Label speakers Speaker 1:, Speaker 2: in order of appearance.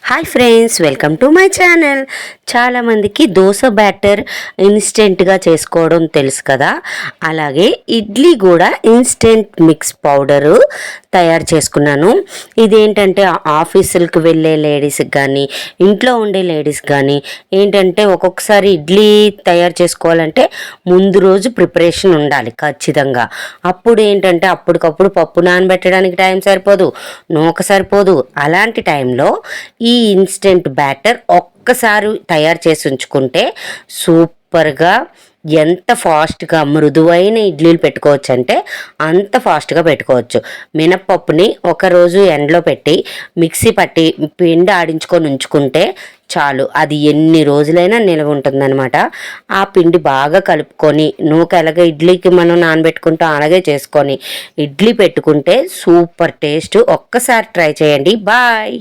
Speaker 1: Hi friends, welcome to my channel. చాలామందికి dosa batter ఇన్స్టెంట్గా చేసుకోవడం తెలుసు కదా, అలాగే ఇడ్లీ కూడా ఇన్స్టెంట్ మిక్స్ పౌడరు తయారు చేసుకున్నాను. ఇదేంటంటే ఆఫీసులకు వెళ్ళే లేడీస్కి కానీ ఇంట్లో ఉండే లేడీస్కి కానీ ఏంటంటే ఒక్కొక్కసారి ఇడ్లీ తయారు చేసుకోవాలంటే ముందు రోజు ప్రిపరేషన్ ఉండాలి ఖచ్చితంగా. అప్పుడు ఏంటంటే అప్పటికప్పుడు పప్పు నానబెట్టడానికి టైం సరిపోదు, నూక సరిపోదు. అలాంటి టైంలో ఈ ఇన్స్టెంట్ బ్యాటర్ ఒక్కసారి తయారు చేసి ఉంచుకుంటే సూపర్గా ఎంత ఫాస్ట్గా మృదువైన ఇడ్లీలు పెట్టుకోవచ్చు అంటే అంత ఫాస్ట్గా పెట్టుకోవచ్చు. మినప్పప్పుని ఒకరోజు ఎండలో పెట్టి మిక్సీ పట్టి పిండి ఆడించుకొని ఉంచుకుంటే చాలు, అది ఎన్ని రోజులైనా నిల్వ ఉంటుందన్నమాట. ఆ పిండి బాగా కలుపుకొని నూక ఎలాగ ఇడ్లీకి మనం నానబెట్టుకుంటాం అలాగే చేసుకొని ఇడ్లీ పెట్టుకుంటే సూపర్ టేస్ట్. ఒక్కసారి ట్రై చేయండి. బాయ్.